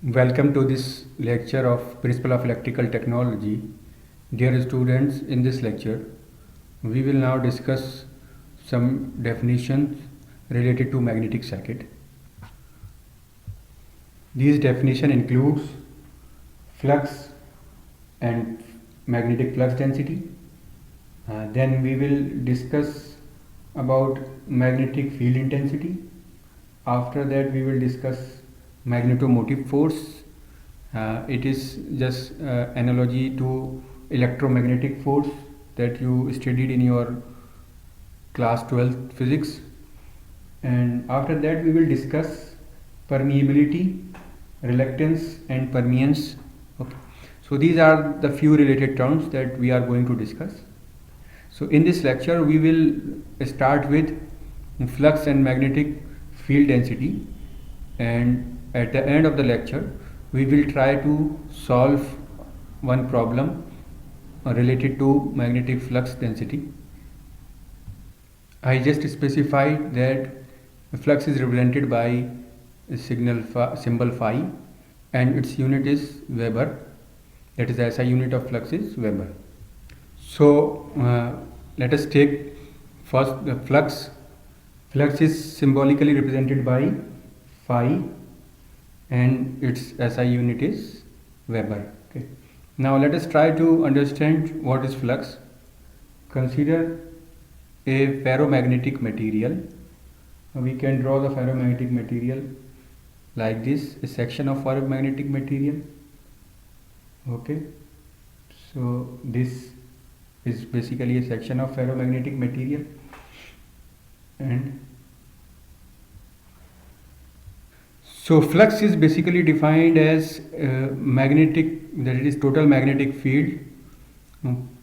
Welcome to this lecture of Principle of Electrical Technology. Dear students, in this lecture, we will now discuss some definitions related to magnetic circuit. These definition includes flux and magnetic flux density. Then we will discuss about magnetic field intensity. After that, we will discuss magnetomotive force. It is just analogy to electromagnetic force that you studied in your class 12 physics. And after that, we will discuss permeability, reluctance, and permeance. Okay. So these are the few related terms that we are going to discuss. So in this lecture, we will start with flux and magnetic field density, and at the end of the lecture we will try to solve one problem related to magnetic flux density. I just specified that flux is represented by a symbol phi, and its unit is Weber. That is, the SI unit of flux is Weber. So let us take first the flux. Flux is symbolically represented by phi, and its SI unit is Weber. Okay. Now let us try to understand what is flux. Consider a ferromagnetic material. We can draw the ferromagnetic material like this, a section of ferromagnetic material. Okay. So this is basically a section of ferromagnetic material, and so flux is basically defined as magnetic, that is total magnetic field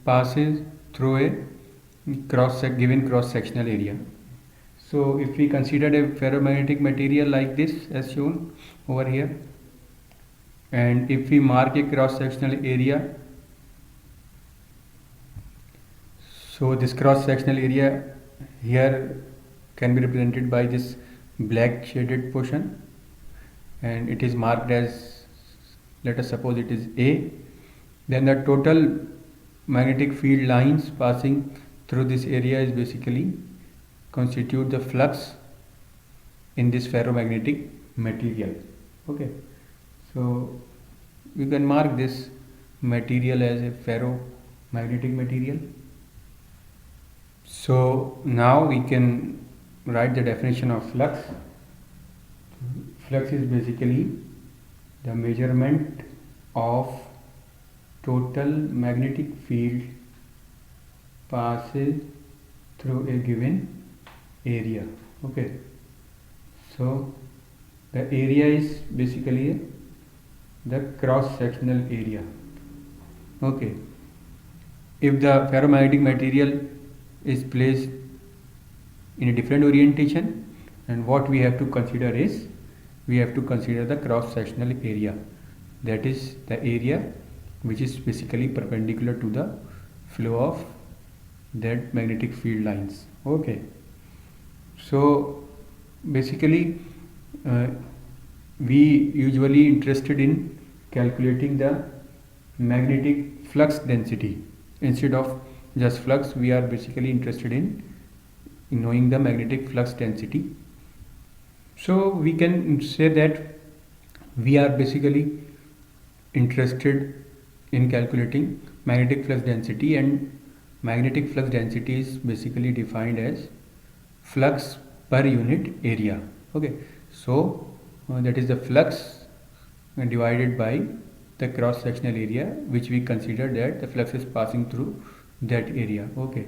passes through a given cross sectional area. So if we consider a ferromagnetic material like this as shown over here, and if we mark a cross sectional area, so this cross sectional area here can be represented by this black shaded portion, and it is marked as, let us suppose it is A. Then the total magnetic field lines passing through this area is basically constitute the flux in this ferromagnetic material. Okay, so we can mark this material as a ferromagnetic material. So now we can write the definition of flux. Flux is basically the measurement of total magnetic field passes through a given area. Okay, so the area is basically the cross sectional area. Okay, if the ferromagnetic material is placed in a different orientation, and what we have to consider is, we have to consider the cross sectional area, that is the area which is basically perpendicular to the flow of that magnetic field lines. Okay, so basically we usually interested in calculating the magnetic flux density. Instead of just flux, we are basically interested in knowing the magnetic flux density. So we can say that we are basically interested in calculating magnetic flux density, and magnetic flux density is basically defined as flux per unit area. Okay, so that is the flux divided by the cross sectional area, which we consider that the flux is passing through that area. Okay,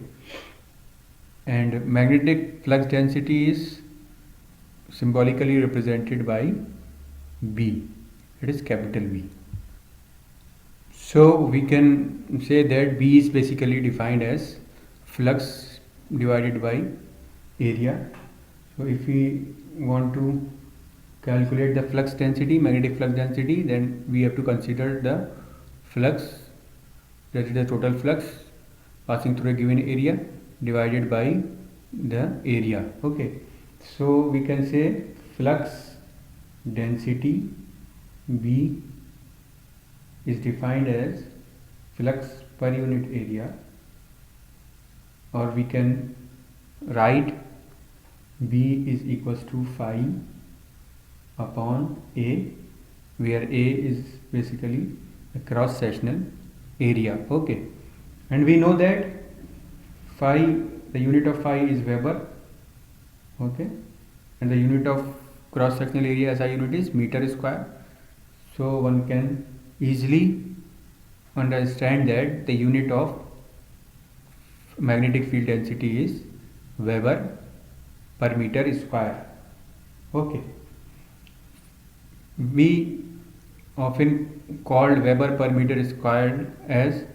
and magnetic flux density is symbolically represented by B, it is capital B. So we can say that B is basically defined as flux divided by area. So if we want to calculate the flux density, magnetic flux density, then we have to consider the flux, that is the total flux passing through a given area, divided by the area. Okay, so we can say flux density B is defined as flux per unit area, or we can write B is equals to phi upon A, where A is basically a cross sectional area. Okay, and we know that phi, the unit of phi is Weber. Okay, and the unit of cross sectional area SI unit is meter square. So one can easily understand that the unit of magnetic field density is Weber per meter square. Okay, we often called Weber per meter square as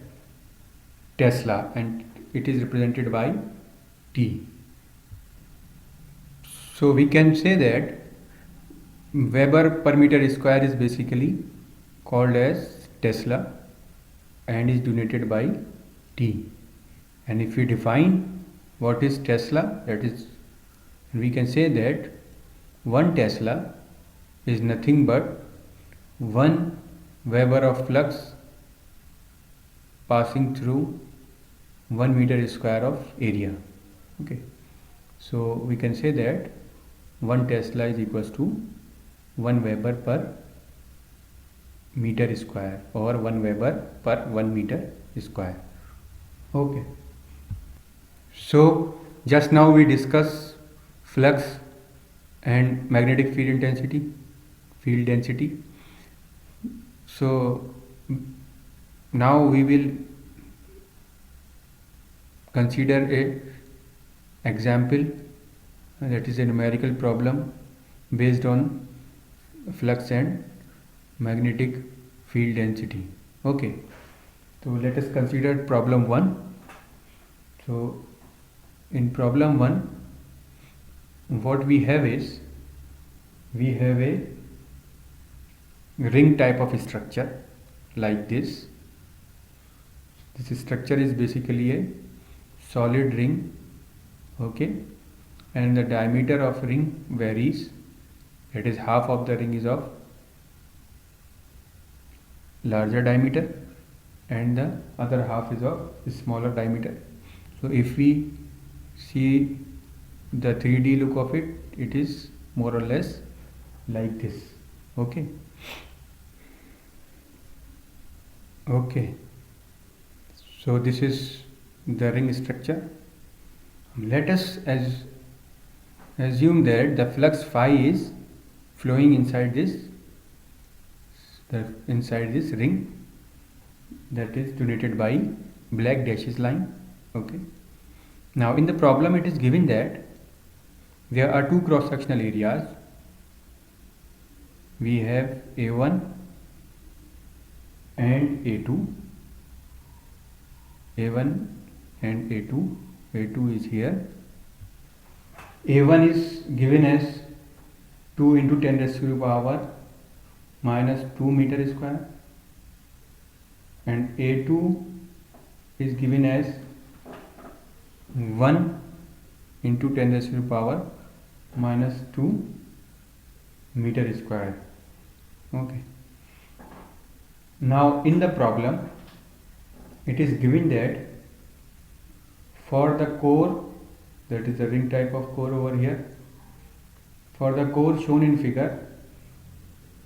Tesla, and it is represented by T. So we can say that Weber per meter square is basically called as Tesla and is denoted by T. And if we define what is Tesla, that is, we can say that 1 Tesla is nothing but 1 Weber of flux passing through 1 meter square of area. Okay, so we can say that 1 Tesla is equals to 1 Weber per meter square, or 1 Weber per 1 meter square. Okay, so just now we discuss flux and magnetic field density. So now we will consider a example, that is a numerical problem based on flux and magnetic field density. Okay, so let us consider problem 1. So in problem 1, what we have is, we have a ring type of structure like this. This structure is basically a solid ring. Okay, and the diameter of ring varies, that is half of the ring is of larger diameter and the other half is of smaller diameter. So if we see the 3D look of it, it is more or less like this. Okay, so this is the ring structure. Let us assume that the flux phi is flowing inside this ring, that is denoted by black dashes line. Okay, now in the problem it is given that there are 2 cross sectional areas. We have A1 and A2. A1 and A2. A2 is here. A1 is given as 2 into 10 raised to the power minus 2 meter square, and A2 is given as 1 into 10 raised to the power minus 2 meter square. Okay, now in the problem it is given that for the core, that is the ring type of core over here, for the core shown in figure,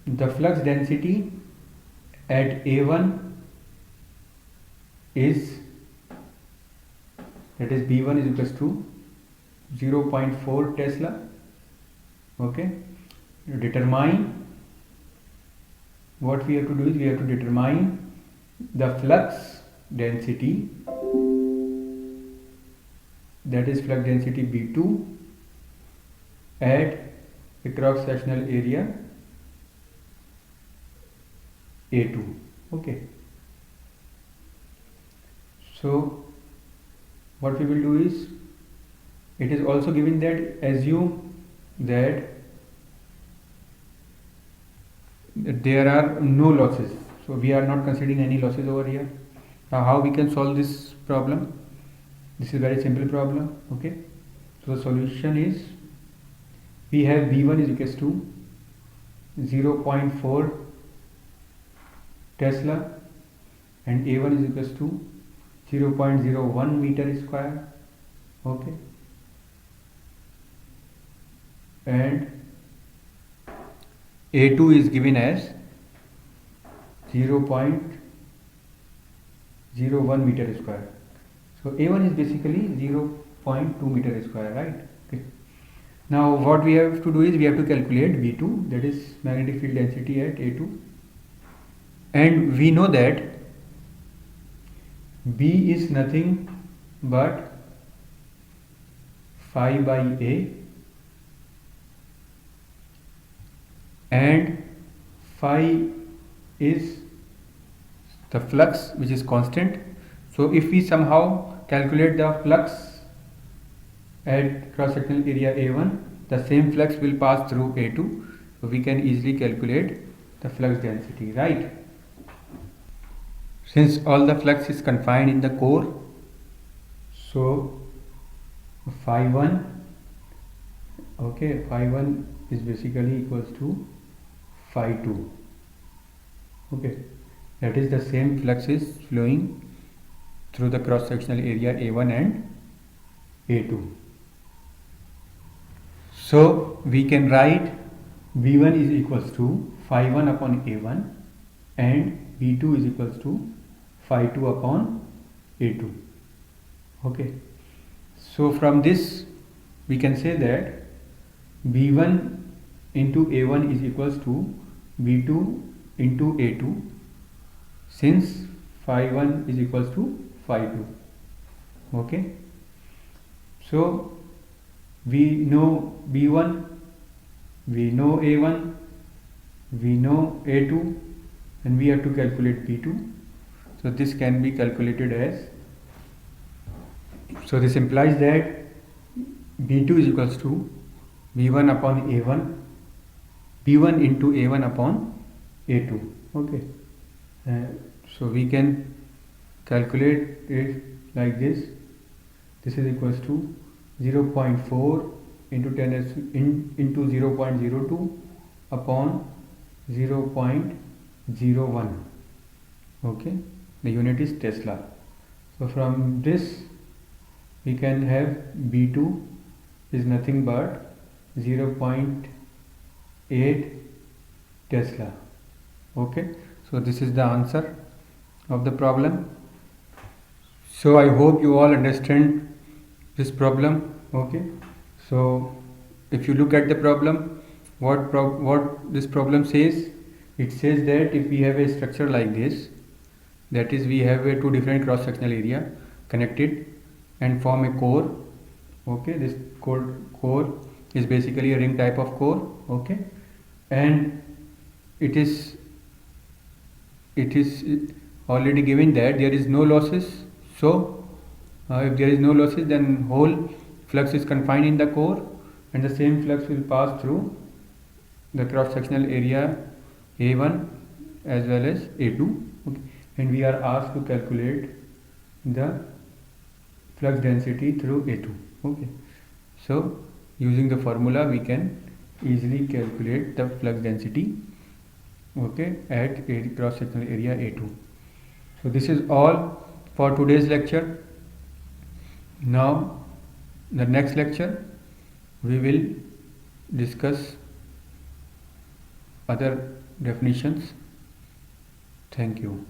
the flux density at A1 is, that is B1 is equals to 0.4 Tesla. Okay, to determine, what we have to do is we have to determine the flux density, that is flux density B2 at a cross sectional area A2. Okay, so what we will do is, it is also given that assume that there are no losses, so we are not considering any losses over here. Now how we can solve this problem? This is very simple problem. Okay, so the solution is, we have B1 is equals to 0.4 Tesla, and A1 is equals to 0.01 meter square. Okay, and A2 is given as 0.01 meter square. So A1 is basically 0.2 meter square, right? Okay. Now what we have to do is we have to calculate V2, that is magnetic field density at A2, and we know that B is nothing but phi by A, and phi is the flux which is constant. So if we somehow calculate the flux at cross sectional area A1, the same flux will pass through A2, so we can easily calculate the flux density, right? Since all the flux is confined in the core, so phi 1, okay, phi 1 is basically equals to phi 2. Okay, that is the same flux is flowing through the cross sectional area A1 and A2. So we can write V1 is equals to phi 1 upon A1 and V2 is equals to phi 2 upon A2. Okay, so from this we can say that V1 into A1 is equals to V2 into A2, since phi 1 is equals to phi 2. Okay, so we know B1, we know A1, we know A2, and we have to calculate B2. So this can be calculated as, so this implies that B2 is equals to V1 upon A1, B1 into A1 upon A2. Okay, so we can calculate it like this. This is equals to 0.4 into 10 into 0.02 upon 0.01. Okay, the unit is Tesla. So from this we can have B2 is nothing but 0.8 Tesla. Okay, so this is the answer of the problem. So I hope you all understand this problem. Okay, so if you look at the problem, what this problem says, it says that if we have a structure like this, that is we have a two different cross sectional area connected and form a core. Okay, this core is basically a ring type of core. Okay, and it is already given that there is no losses. So if there is no losses, then whole flux is confined in the core, and the same flux will pass through the cross sectional area A1 as well as A2. Okay, and we are asked to calculate the flux density through A2. Okay, so using the formula we can easily calculate the flux density, okay, at a cross sectional area A2. So this is all for today's lecture. Now the next lecture we will discuss other definitions. Thank you.